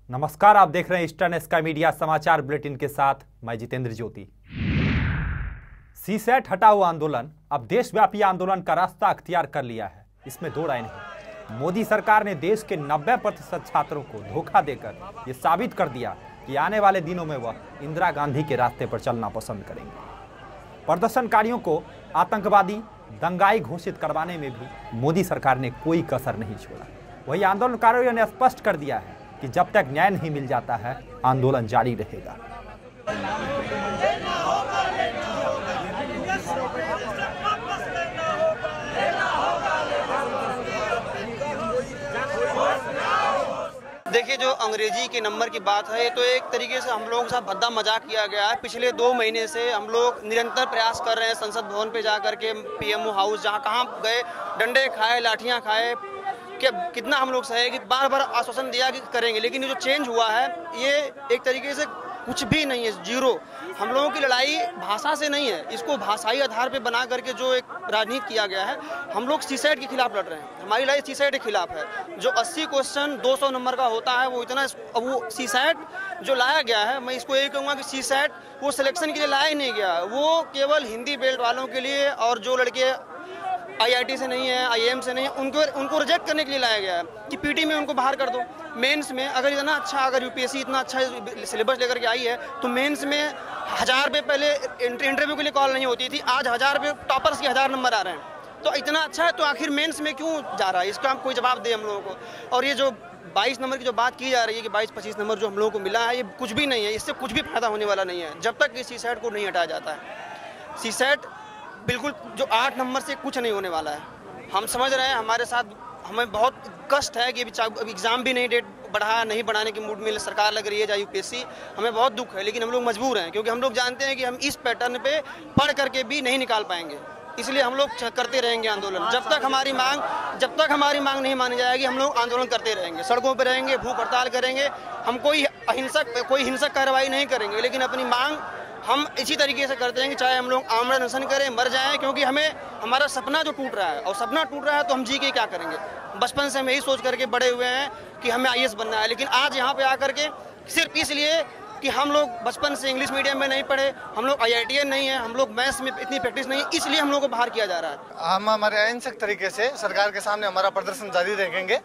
नमस्कार, आप देख रहे हैं ईस्टर्न स्काई मीडिया समाचार बुलेटिन के साथ मैं जितेंद्र ज्योति। सीसैट हटाओ आंदोलन अब देशव्यापी आंदोलन का रास्ता अख्तियार कर लिया है, इसमें दो राय नहीं। मोदी सरकार ने देश के 90% छात्रों को धोखा देकर ये साबित कर दिया कि आने वाले दिनों में वह इंदिरा गांधी के रास्ते पर चलना पसंद करेंगे। प्रदर्शनकारियों को आतंकवादी दंगाई घोषित करवाने में भी मोदी सरकार ने कोई कसर नहीं छोड़ा। वही आंदोलनकारियों ने स्पष्ट कर दिया है कि जब तक न्याय नहीं मिल जाता है आंदोलन जारी रहेगा। देखिए, जो अंग्रेजी के नंबर की बात है, ये तो एक तरीके से हम लोगों के साथ भद्दा मजाक किया गया है। पिछले 2 महीने से हम लोग निरंतर प्रयास कर रहे हैं संसद भवन पे जा करके, पीएमओ हाउस, जहाँ कहाँ गए, डंडे खाए, लाठियाँ खाए, कि कितना हम लोग सहे, कि बार बार आश्वासन दिया कि करेंगे, लेकिन ये जो चेंज हुआ है ये एक तरीके से कुछ भी नहीं है, जीरो। हम लोगों की लड़ाई भाषा से नहीं है, इसको भाषाई आधार पे बना करके जो एक राजनीति किया गया है। हम लोग सीसैट के खिलाफ लड़ रहे हैं, हमारी लड़ाई सीसैट के खिलाफ है। जो 80 क्वेश्चन 200 नंबर का होता है वो इतना, वो सीसैट जो लाया गया है, मैं इसको यही कहूँगा कि सीसैट वो सिलेक्शन के लिए लाया ही नहीं गया, वो केवल हिंदी बेल्ट वालों के लिए, और जो लड़के आईआईटी से नहीं है, आईएएम से नहीं है, उनको रिजेक्ट करने के लिए लाया गया है कि पीटी में उनको बाहर कर दो। मेंस में अगर इतना अच्छा, अगर यूपीएससी इतना अच्छा सिलेबस लेकर के आई है, तो मेंस में 1000 रुपये पहले इंटरव्यू के लिए कॉल नहीं होती थी, आज 1000 रुपये टॉपर्स के 1000 नंबर आ रहे हैं। तो इतना अच्छा है तो आखिर मेंस में क्यों जा रहा है, इसका कोई जवाब दे हम लोगों को। और ये जो 22 नंबर की जो बात की जा रही है कि 22-25 नंबर जो हम लोगों को मिला है, ये कुछ भी नहीं है, इससे कुछ भी फायदा होने वाला नहीं है जब तक इस सीसैट को नहीं हटाया जाता है। सीसैट बिल्कुल जो 8 नंबर से कुछ नहीं होने वाला है। हम समझ रहे हैं, हमारे साथ हमें बहुत कष्ट है कि अभी एग्ज़ाम भी नहीं, डेट नहीं बढ़ाने की मूड में सरकार लग रही है, चाहे यूपीएससी, हमें बहुत दुख है, लेकिन हम लोग मजबूर हैं, क्योंकि हम लोग जानते हैं कि हम इस पैटर्न पे पढ़ करके भी नहीं निकाल पाएंगे। इसलिए हम लोग करते रहेंगे आंदोलन, जब तक हमारी मांग नहीं मानी जाएगी, हम लोग आंदोलन करते रहेंगे, सड़कों पर रहेंगे, भूख हड़ताल करेंगे। हम कोई हिंसक कार्रवाई नहीं करेंगे, लेकिन अपनी मांग हम इसी तरीके से करते हैं कि चाहे हम लोग आमरण अनशन करें, मर जाएं, क्योंकि हमारा सपना जो टूट रहा है, और सपना टूट रहा है तो हम जी के क्या करेंगे। बचपन से हम यही सोच करके बड़े हुए हैं कि हमें आईएएस बनना है, लेकिन आज यहाँ पे आकर के सिर्फ इसलिए कि हम लोग बचपन से इंग्लिश मीडियम में नहीं पढ़े, हम लोग आईआईटीएन नहीं है, हम लोग मैथ्स में इतनी प्रैक्टिस नहीं, इसलिए हम लोग को बाहर किया जा रहा है। हम हमारे अहिंसक तरीके से सरकार के सामने हमारा प्रदर्शन जारी रखेंगे।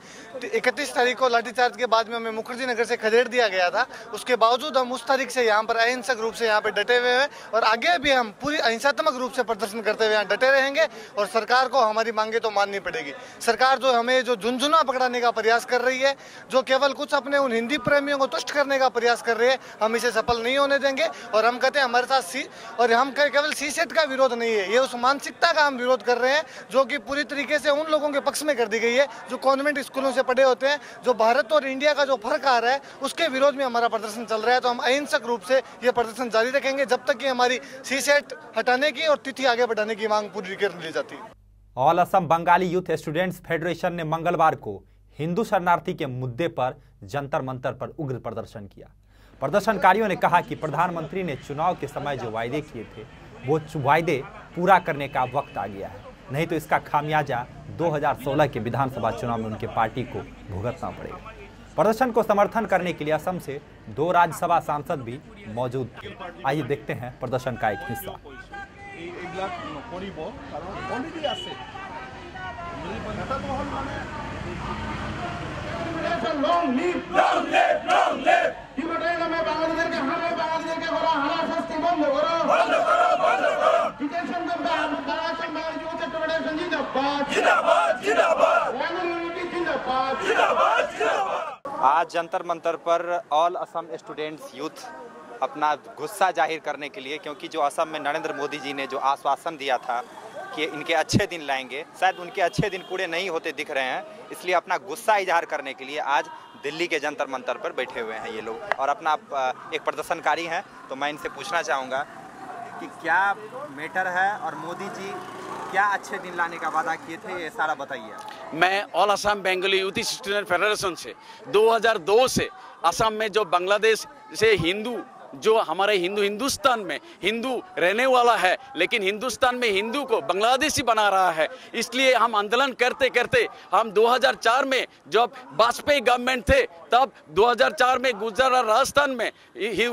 31 तारीख को लाठीचार्ज के बाद में हमें मुखर्जी नगर से खदेड़ दिया गया था, उसके बावजूद हम उस तारीख से यहाँ पर अहिंसक रूप से यहाँ पे डटे हुए हैं, और आगे भी हम पूरी अहिंसात्मक रूप से प्रदर्शन करते हुए यहाँ डटे रहेंगे। और सरकार को हमारी मांगे तो माननी पड़ेगी। सरकार जो हमें जो झुनझुना पकड़ाने का प्रयास कर रही है, जो केवल कुछ अपने उन हिंदी प्रेमियों को तुष्ट करने का प्रयास कर रही है, हम इसे सफल नहीं होने देंगे। और हम कहते हैं हमारे साथ और हम केवल सीसैट का विरोध नहीं है, ये उस मानसिकता का हम विरोध कर रहे हैं जो कि पूरी तरीके से उन लोगों के पक्ष में कर दी गई है जो कॉन्वेंट स्कूलों से पढ़े होते हैं। जो भारत और इंडिया का जो फर्क आ रहा है, उसके विरोध में हमारा प्रदर्शन चल रहा है। तो हम अहिंसक रूप से ये प्रदर्शन जारी रखेंगे जब तक कि हमारी सीसैट हटाने की और तिथि आगे बढ़ाने की मांग पूरी कर ली जाती है। All Assam Bengali youth students federation ने मंगलवार को हिंदू शरणार्थी के मुद्दे पर जंतर मंतर पर उग्र प्रदर्शन किया। प्रदर्शनकारियों ने कहा कि प्रधानमंत्री ने चुनाव के समय जो वायदे किए थे, वो वायदे पूरा करने का वक्त आ गया है, नहीं तो इसका खामियाजा 2016 के विधानसभा चुनाव में उनके पार्टी को भुगतना पड़ेगा। प्रदर्शन को समर्थन करने के लिए असम से 2 राज्यसभा सांसद भी मौजूद थे। आइए देखते हैं प्रदर्शन का एक हिस्सा। आज जंतर मंतर पर ऑल असम स्टूडेंट्स यूथ अपना गुस्सा जाहिर करने के लिए, क्योंकि जो असम में नरेंद्र मोदी जी ने जो आश्वासन दिया था कि इनके अच्छे दिन लाएंगे, शायद उनके अच्छे दिन पूरे नहीं होते दिख रहे हैं, इसलिए अपना गुस्सा इजहार करने के लिए आज दिल्ली के जंतर मंतर पर बैठे हुए हैं ये लोग, और अपना एक प्रदर्शनकारी हैं। तो मैं इनसे पूछना चाहूँगा कि क्या मैटर है और मोदी जी क्या अच्छे दिन लाने का वादा किए थे, ये सारा बताइए। मैं all Assam Bengali youth student federation से 2002 से असम में जो बांग्लादेश से हिंदू जो हमारे हिंदुस्तान में हिंदू रहने वाला है, लेकिन हिंदुस्तान में हिंदू को बांग्लादेशी बना रहा है। इसलिए हम आंदोलन करते करते हम 2004 में जब वाजपेयी गवर्नमेंट थे, तब 2004 में गुजरात राजस्थान में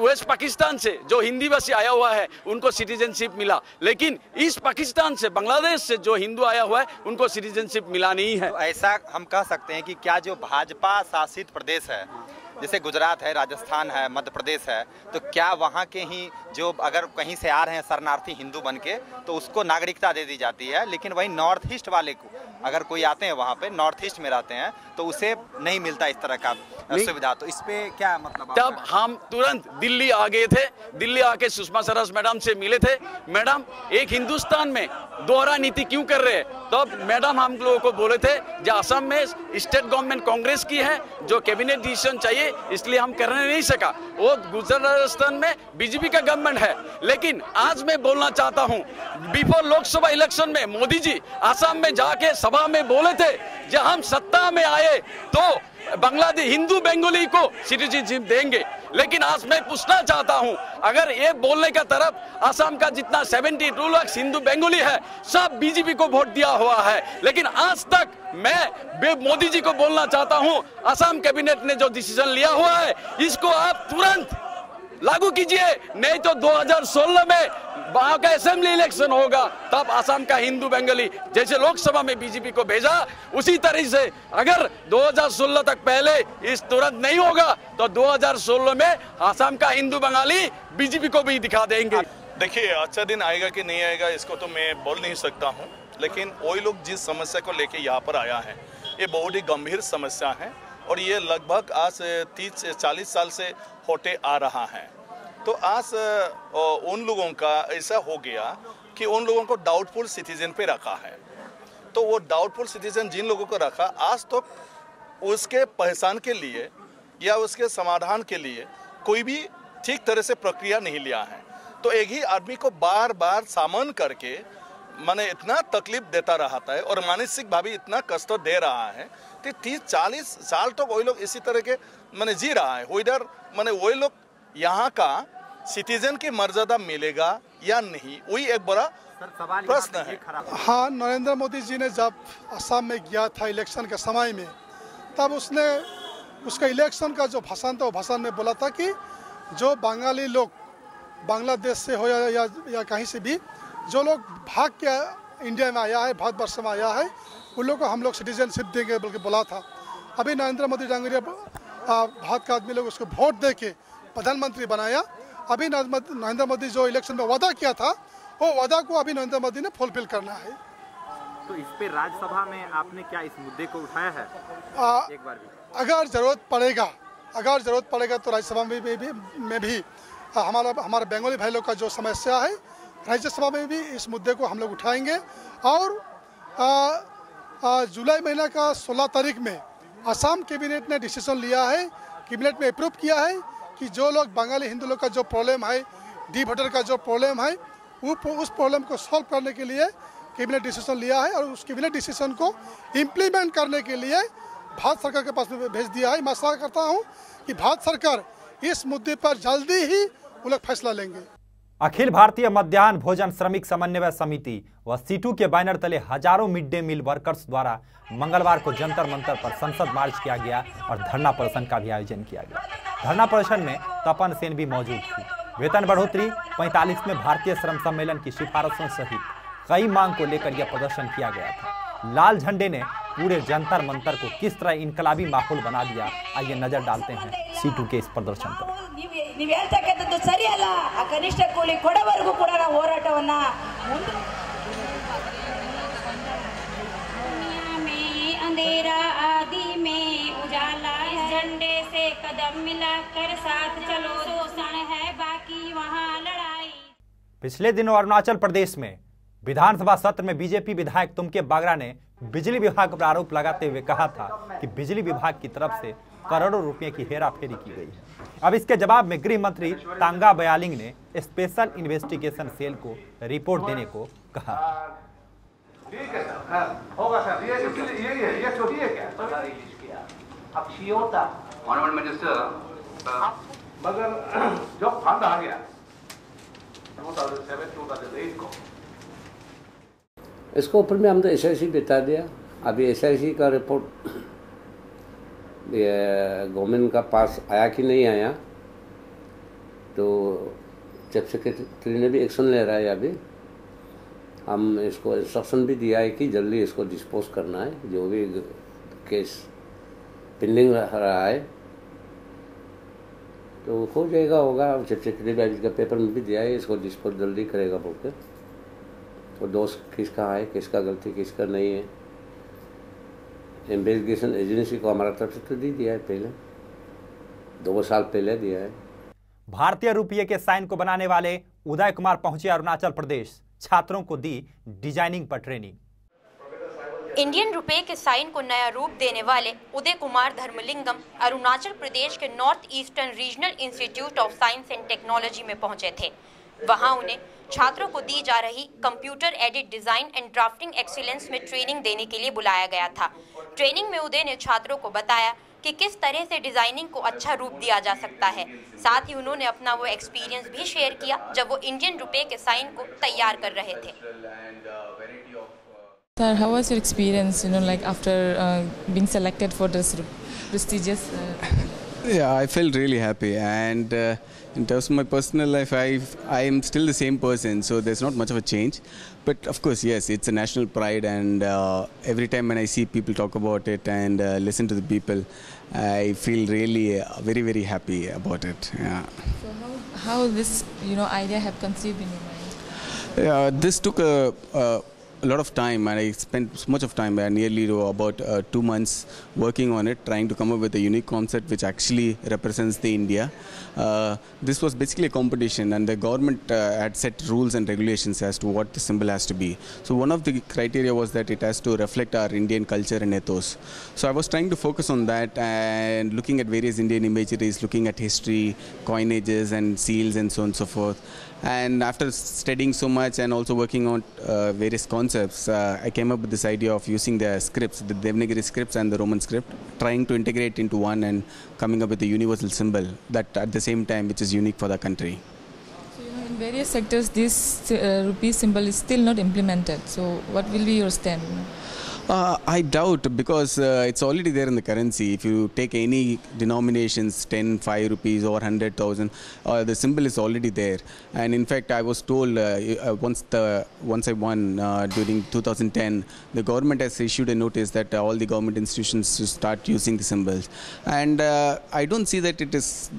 वेस्ट पाकिस्तान से जो हिंदी भाषी आया हुआ है उनको सिटीजनशिप मिला, लेकिन ईस्ट पाकिस्तान से, बांग्लादेश से जो हिंदू आया हुआ है उनको सिटीजनशिप मिला नहीं है। तो ऐसा हम कह सकते हैं कि क्या जो भाजपा शासित प्रदेश है, जैसे गुजरात है, राजस्थान है, मध्य प्रदेश है, तो क्या वहाँ के ही जो अगर कहीं से आ रहे हैं शरणार्थी हिंदू बन के, तो उसको नागरिकता दे दी जाती है, लेकिन वहीं नॉर्थ ईस्ट वाले को अगर कोई आते हैं वहाँ पे, नॉर्थ ईस्ट में रहते हैं, तो उसे नहीं मिलता इस तरह का सुविधा। तो इस पे क्या मतलब? तब हम तुरंत दिल्ली आ गए थे, दिल्ली आके सुषमा स्वराज मैडम से मिले थे। मैडम, एक हिंदुस्तान में दोहरा नीति क्यों कर रहे हैं? तब मैडम हम लोगों को बोले थे जो असम में स्टेट गवर्नमेंट कांग्रेस की है, जो कैबिनेट डिसीजन चाहिए, इसलिए हम करने नहीं सका। वो गुजरात राजस्थान में बीजेपी का गवर्नमेंट है। लेकिन आज मैं बोलना चाहता हूँ, बिफोर लोकसभा इलेक्शन में मोदी जी असम में जाके सभा में बोले थे जब हम सत्ता में आए तो बांग्लादेश हिंदू बंगाली को सिटीजनशिप देंगे। लेकिन आज मैं पूछना चाहता हूं, अगर ये बोलने का तरफ असम का जितना 72 लाख हिंदू बंगाली है, सब बीजेपी को वोट दिया हुआ है। लेकिन आज तक मैं मोदी जी को बोलना चाहता हूं, असम कैबिनेट ने जो डिसीजन लिया हुआ है इसको आप तुरंत लागू कीजिए, नहीं तो 2016 में वहां का असेंबली इलेक्शन होगा, तब असम का हिंदू बंगाली जैसे लोकसभा में बीजेपी को भेजा, उसी तरह से अगर 2016 तक पहले इस तुरंत नहीं होगा तो 2016 में असम का हिंदू बंगाली बीजेपी को भी दिखा देंगे। देखिए, अच्छा दिन आएगा कि नहीं आएगा इसको तो मैं बोल नहीं सकता हूँ, लेकिन वही लोग जिस समस्या को लेके यहाँ पर आया है, ये बहुत ही गंभीर समस्या है और ये लगभग आज 30-40 साल से होते आ रहा है। तो आज उन लोगों का ऐसा हो गया कि उन लोगों को डाउटफुल सिटीजन पे रखा है। तो वो डाउटफुल सिटीजन जिन लोगों को रखा, आज तो उसके पहचान के लिए या उसके समाधान के लिए कोई भी ठीक तरह से प्रक्रिया नहीं लिया है। तो एक ही आदमी को बार बार सामन करके माने इतना तकलीफ देता रहता है और मानसिक भावी इतना कष्ट दे रहा है कि 30-40 साल तक वही लोग इसी तरह के माने जी रहा है। इधर माने वही लोग यहाँ का सिटीजन की मर्यादा मिलेगा या नहीं, वही एक बड़ा प्रश्न है। हाँ, नरेंद्र मोदी जी ने जब असम में गया था इलेक्शन के समय में, तब उसने उसका इलेक्शन का जो भाषण था वो भाषण में बोला था कि जो बंगाली लोग बांग्लादेश से हो या कहीं से भी जो लोग भाग के इंडिया में आया है, भारतवर्ष में आया है, उन लोगों को हम लोग सिटीजनशिप देंगे बल्कि बोला था। अभी नरेंद्र मोदी डांगरिया भारत का आदमी लोग उसको वोट दे के प्रधानमंत्री बनाया। अभी नरेंद्र मोदी जो इलेक्शन में वादा किया था, वो वादा को अभी नरेंद्र मोदी ने फुलफिल करना है। तो इस पे राज्यसभा में आपने क्या इस मुद्दे को उठाया है? एक बार भी अगर जरूरत पड़ेगा तो राज्यसभा में भी हमारे बंगाली भाई लोग का जो समस्या है, राज्यसभा में भी इस मुद्दे को हम लोग उठाएंगे। और जुलाई महीना का 16 तारीख में असम कैबिनेट ने डिसीजन लिया है, कैबिनेट में अप्रूव किया है कि जो लोग बंगाली हिंदू लोग का जो प्रॉब्लम है, डी वोटर का जो प्रॉब्लम है, उस प्रॉब्लम को सॉल्व करने के लिए कैबिनेट डिसीजन लिया है और उस कैबिनेट डिसीजन को इम्प्लीमेंट करने के लिए भारत सरकार के पास में भेज दिया है। मैं आशा करता हूँ कि भारत सरकार इस मुद्दे पर जल्दी ही वो लोग फैसला लेंगे। अखिल भारतीय मध्याह्न भोजन श्रमिक समन्वय समिति व सीटू के बैनर तले हजारों मिड डे मील वर्कर्स द्वारा मंगलवार को जंतर मंतर पर संसद मार्च किया गया और धरना प्रदर्शन का भी आयोजन किया गया। धरना प्रदर्शन में तपन सेन भी मौजूद थी। वेतन बढ़ोतरी, 45वें भारतीय श्रम सम्मेलन की सिफारिशों सहित कई मांग को लेकर यह प्रदर्शन किया गया था। लाल झंडे ने पूरे जंतर मंतर को किस तरह इनकलाबी माहौल बना दिया, आइए नजर डालते हैं सीटू के इस प्रदर्शन पर। ನೀವು ಹೇಳ್ತಕ್ಕಂಥದ್ದು ಸರಿಯಲ್ಲ, ಆ ಕನಿಷ್ಠ ಕೂಲಿ ಕೊಡವರೆಗೂ ಕೂಡ ನಾವು ಹೋರಾಟವನ್ನ अंधेरा आदि में उजाला झंडे से कदम मिलाकर साथ चलो, शोषण है बाकी वहां लड़ाई। पिछले दिनों अरुणाचल प्रदेश में विधानसभा सत्र में बीजेपी विधायक तुमके बागरा ने बिजली विभाग पर आरोप लगाते हुए कहा था कि बिजली विभाग की तरफ से करोड़ों रुपए की हेराफेरी की गई है। अब इसके जवाब में गृह मंत्री तांगा बयालिंग ने स्पेशल इन्वेस्टिगेशन सेल को रिपोर्ट देने को कहा। ठीक है सर, होगा सर, ये छोटी है क्या? अब सीओ था ऑनरेबल मिनिस्टर, मगर जो फंड आ इसके ऊपर में हम तो SIC बता दिया। अभी SIC का रिपोर्ट गवर्नमेंट का पास आया कि नहीं आया, तो चीफ सेक्रेटरी ने भी एक्शन ले रहा है। अभी हम इसको इंस्ट्रक्शन भी दिया है कि जल्दी इसको डिस्पोज करना है, जो भी केस पेंडिंग रहा है तो हो जाएगा, होगा। चीफ सेक्रेटरी अभी का पेपर में भी दिया है, इसको डिस्पोज जल्दी करेगा बोल के। तो दोष किसका है, किसका गलती किसका नहीं है, इन्वेस्टिगेशन एजेंसी को हमारा तरफ से तो दे दिया है, पहले 2 साल पहले दिया है। भारतीय रुपये के साइन को बनाने वाले उदय कुमार पहुंचे अरुणाचल प्रदेश, छात्रों को दी डिजाइनिंग पर ट्रेनिंग। इंडियन रुपए के साइन को नया रूप देने वाले उदय कुमार धर्मलिंगम अरुणाचल प्रदेश के north eastern regional institute of science and technology में पहुंचे थे। वहां उन्हें छात्रों को दी जा रही computer aided design and drafting excellence में ट्रेनिंग देने के लिए बुलाया गया था। ट्रेनिंग में उदय ने छात्रों को बताया कि किस तरह से डिजाइनिंग को अच्छा रूप दिया जा सकता है। साथ ही उन्होंने अपना वो एक्सपीरियंस भी शेयर किया जब वो इंडियन रुपए के साइन को तैयार कर रहे थे। Sir, how was your experience, like after being selected for this prestigious? Yeah, I felt really happy, and in terms of my personal life, I am still the same person, so there's not much of a change. But of course, yes, it's a national pride, and every time when I see people talk about it and listen to the people, I feel really very, very happy about it. Yeah. So how this idea have conceived in your mind? This took a lot of time, and I spent so much of time, nearly about 2 months working on it, trying to come up with a unique concept which actually represents the India. This was basically a competition, and the government had set rules and regulations as to what the symbol has to be. So one of the criteria was that it has to reflect our Indian culture and ethos. So I was trying to focus on that and looking at various Indian imageries, looking at history, coinages and seals and so on and so forth. And after studying so much and also working on various concepts, I came up with this idea of using the scripts, the Devanagari scripts and the Roman script, trying to integrate into one and coming up with a universal symbol that at the same time which is unique for the country. So, in various sectors this rupee symbol is still not implemented. So what will be your stand? I doubt, because it's already there in the currency. If you take any denominations, 10, 5 rupees or 100,000, the symbol is already there. And in fact, I was told once I won during 2010, the government has issued a notice that all the government institutions should start using the symbols. And I don't see that it is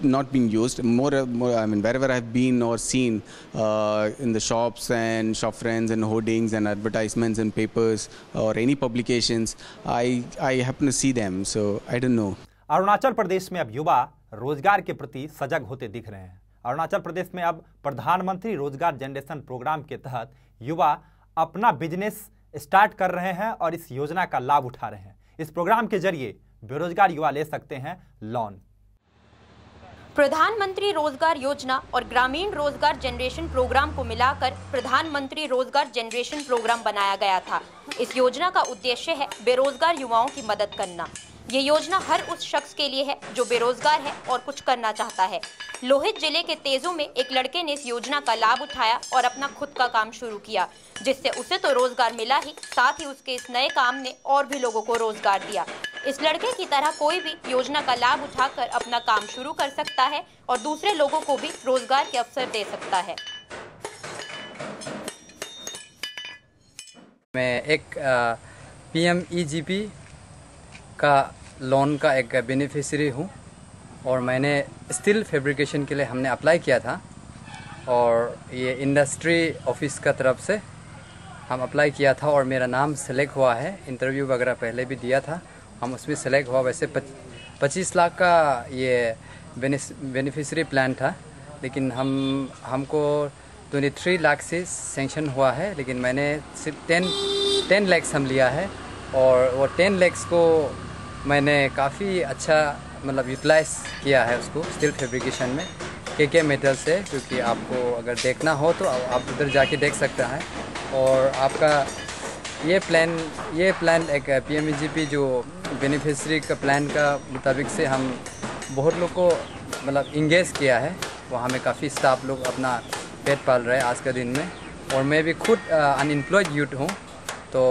not being used. More, I mean, wherever I've been or seen in the shops and shop friends and hoardings and advertisements and papers or any publications, I happen to see them. So I don't know. Arunachal Pradesh में अब युवा रोजगार के प्रति सजग होते दिख रहे हैं। अरुणाचल प्रदेश में अब प्रधानमंत्री रोजगार जनरेशन प्रोग्राम के तहत युवा अपना बिजनेस स्टार्ट कर रहे हैं और इस योजना का लाभ उठा रहे हैं। इस प्रोग्राम के जरिए बेरोजगार युवा ले सकते हैं लोन। प्रधानमंत्री रोजगार योजना और ग्रामीण रोजगार जनरेशन प्रोग्राम को मिलाकर प्रधानमंत्री रोजगार जनरेशन प्रोग्राम बनाया गया था। इस योजना का उद्देश्य है बेरोजगार युवाओं की मदद करना। ये योजना हर उस शख्स के लिए है जो बेरोजगार है और कुछ करना चाहता है। लोहित जिले के तेजू में एक लड़के ने इस योजना का लाभ उठाया और अपना खुद का काम शुरू किया, जिससे उसे तो रोजगार मिला ही, साथ ही उसके इस नए काम ने और भी लोगों को रोजगार दिया। इस लड़के की तरह कोई भी योजना का लाभ उठाकर अपना काम शुरू कर सकता है और दूसरे लोगों को भी रोजगार के अवसर दे सकता है। मैं एक PMEGP का लोन का एक बेनिफिशियरी हूँ और मैंने स्टील फैब्रिकेशन के लिए हमने अप्लाई किया था और ये इंडस्ट्री ऑफिस का तरफ से हम अप्लाई किया था और मेरा नाम सेलेक्ट हुआ है। इंटरव्यू वगैरह पहले भी दिया था, हम उसमें सेलेक्ट हुआ। वैसे 25 लाख का ये बेनिफिशियरी प्लान था, लेकिन हमको 23 लाख से सेंक्शन हुआ है, लेकिन मैंने सिर्फ 10 लाख हम लिया है और वो 10 लाख को मैंने काफ़ी अच्छा मतलब यूटिलाइज किया है उसको स्टील फैब्रिकेशन में KK मेटल से, क्योंकि आपको अगर देखना हो तो आप उधर जाके देख सकते हैं। और आपका ये प्लान एक PMEGP जो बेनिफिशियरी का प्लान का मुताबिक से हम बहुत लोग को मतलब इंगेज किया है। वहाँ में काफ़ी स्टाफ लोग अपना पेट पाल रहे हैं आज के दिन में। और मैं भी खुद अनएम्प्लॉयड यूथ हूँ। तो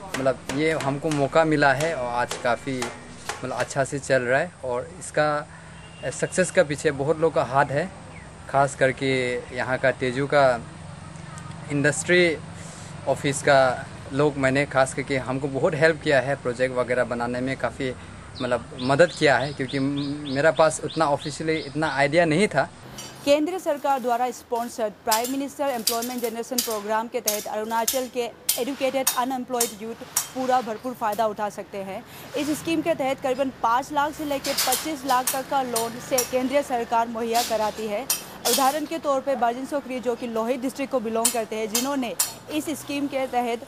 मतलब ये हमको मौका मिला है और आज काफ़ी मतलब अच्छा से चल रहा है। और इसका सक्सेस का पीछे बहुत लोग का हाथ है, ख़ास करके यहाँ का तेजू का इंडस्ट्री ऑफिस का लोग मैंने खास करके हमको बहुत हेल्प किया है, प्रोजेक्ट वगैरह बनाने में काफ़ी मतलब मदद किया है, क्योंकि मेरा पास उतना ऑफिशियली इतना आइडिया नहीं था। केंद्र सरकार द्वारा sponsored prime minister employment generation programme के तहत अरुणाचल के एजुकेटेड अनएम्प्लॉयड यूथ पूरा भरपूर फ़ायदा उठा सकते हैं। इस स्कीम के तहत करीबन 5 लाख से लेकर 25 लाख तक का लोन से केंद्रीय सरकार मुहैया कराती है। उदाहरण के तौर पे बाजिन सोक्री जो कि लोहित डिस्ट्रिक्ट को बिलोंग करते हैं, जिन्होंने इस स्कीम के तहत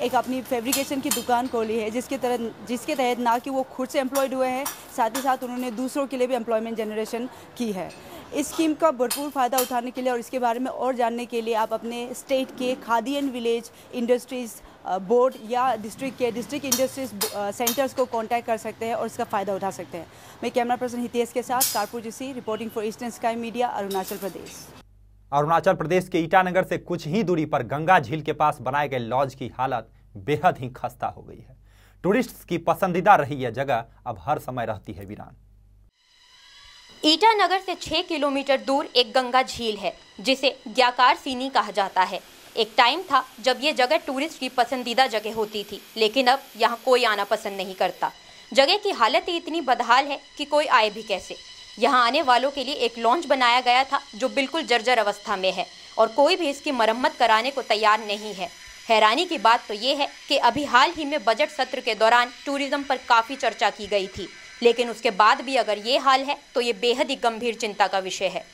एक अपनी फैब्रिकेशन की दुकान खोली है, जिसके तहत ना कि वो खुद से एम्प्लॉयड हुए हैं, साथ ही साथ उन्होंने दूसरों के लिए भी एम्प्लॉयमेंट जनरेशन की है। इस स्कीम का भरपूर फ़ायदा उठाने के लिए और इसके बारे में और जानने के लिए आप अपने स्टेट के khadi and village industries board या डिस्ट्रिक्ट इंडस्ट्रीज सेंटर्स को कांटेक्ट कर सकते हैं और इसका फ़ायदा उठा सकते हैं। मैं कैमरा पर्सन हितेश के साथ कारपुर जीसी reporting for Eastern Sky Media, Arunachal Pradesh. Arunachal Pradesh के ईटानगर से कुछ ही दूरी पर गंगा झील के पास बनाए गए लॉज की हालत बेहद ही खस्ता हो गई है। टूरिस्ट की पसंदीदा रही यह जगह अब हर समय रहती है वीरान। ईटानगर से 6 किलोमीटर दूर एक गंगा झील है, जिसे ग्याकार सीनी कहा जाता है। एक टाइम था जब ये जगह टूरिस्ट की पसंदीदा जगह होती थी, लेकिन अब यहाँ कोई आना पसंद नहीं करता। जगह की हालत ही इतनी बदहाल है कि कोई आए भी कैसे। यहाँ आने वालों के लिए एक लॉन्च बनाया गया था जो बिल्कुल जर्जर अवस्था में है और कोई भी इसकी मरम्मत कराने को तैयार नहीं है। हैरानी की बात तो ये है कि अभी हाल ही में बजट सत्र के दौरान टूरिज्म पर काफ़ी चर्चा की गई थी, लेकिन उसके बाद भी अगर ये हाल है तो ये बेहद ही गंभीर चिंता का विषय है।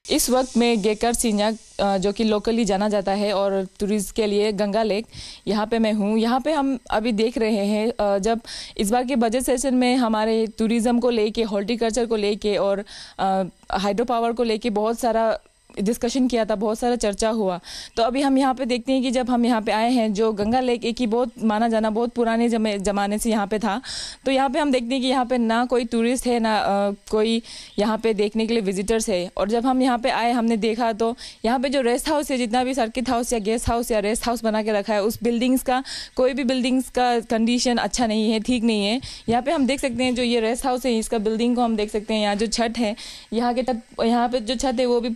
इस वक्त में गेकर सिन्या जो कि लोकली जाना जाता है और टूरिस्ट के लिए गंगा लेक, यहाँ पे मैं हूँ। यहाँ पे हम अभी देख रहे हैं जब इस बार के बजट सेशन में हमारे टूरिज़्म को लेके, हॉर्टिकल्चर को लेके और हाइड्रो पावर को लेके बहुत सारा डिस्कशन किया था, बहुत सारा चर्चा हुआ। तो अभी हम यहाँ पे देखते हैं कि जब हम यहाँ पे आए हैं, जो गंगा लेक एक ही बहुत माना जाना बहुत पुराने ज़माने से यहाँ पे था, तो यहाँ पे हम देखते हैं कि यहाँ पे ना कोई टूरिस्ट है, ना कोई यहाँ पे देखने के लिए विजिटर्स है। और जब हम यहाँ पे आए, हमने देखा तो यहाँ पे जो रेस्ट हाउस है, जितना भी सर्किट हाउस या गेस्ट हाउस या रेस्ट हाउस बना के रखा है, उस बिल्डिंग्स का कोई भी बिल्डिंग्स का कंडीशन अच्छा नहीं है, ठीक नहीं है। यहाँ पे हम देख सकते हैं जो ये रेस्ट हाउस है, इसका बिल्डिंग को हम देख सकते हैं। यहाँ जो छत है, यहाँ पे जो छत है वो भी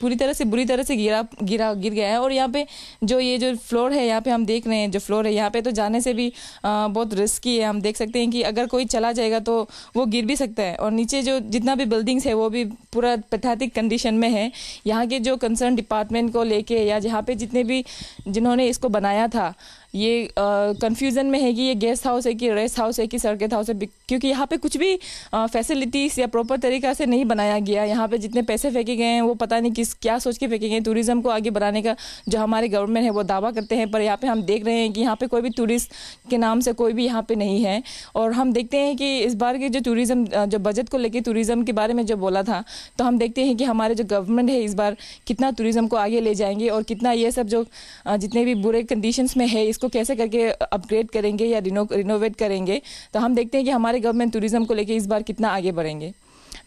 बुरी तरह से गिर गया है। और यहाँ पे जो फ्लोर है, यहाँ पे हम देख रहे हैं जो फ्लोर है, यहाँ पे तो जाने से भी बहुत रिस्की है। हम देख सकते हैं कि अगर कोई चला जाएगा तो वो गिर भी सकता है। और नीचे जो जितना भी बिल्डिंग्स है वो भी पूरा पैथेटिक कंडीशन में है। यहाँ के जो कंसर्न डिपार्टमेंट को लेके या जहाँ पे जिन्होंने इसको बनाया था, ये कंफ्यूजन में है कि ये गेस्ट हाउस है कि रेस्ट हाउस है कि सर्किट हाउस है, क्योंकि यहाँ पे कुछ भी फैसिलिटीज़ या प्रॉपर तरीका से नहीं बनाया गया। यहाँ पे जितने पैसे फेंके गए हैं वो पता नहीं क्या सोच के फेंके गए। टूरिज्म को आगे बढ़ाने का जो हमारे गवर्नमेंट है वो दावा करते हैं, पर यहाँ पे हम देख रहे हैं कि यहाँ पे कोई भी टूरिस्ट के नाम से कोई भी यहाँ पे नहीं है। और हम देखते हैं कि इस बार के जो टूरिज्म जो बजट को लेकर टूरिज्म के बारे में जो बोला था, तो हम देखते हैं कि हमारे जो गवर्नमेंट है इस बार कितना टूरिज्म को आगे ले जाएंगे और कितना ये सब जो जितने भी बुरे कंडीशंस में है इसको कैसे करके अपग्रेड करेंगे या रिनोवेट करेंगे। तो हम देखते हैं कि हमारे गवर्नमेंट टूरिज्म को लेके इस बार कितना आगे बढ़ेंगे।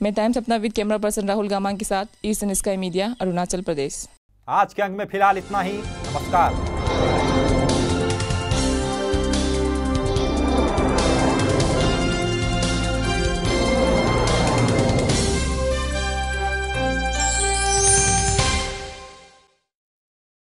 मैं टाइम्स अपना विद कैमरा पर्सन राहुल गामांग के साथ ईस्टर्न स्काई मीडिया, अरुणाचल प्रदेश। आज के अंक में फिलहाल इतना ही। नमस्कार।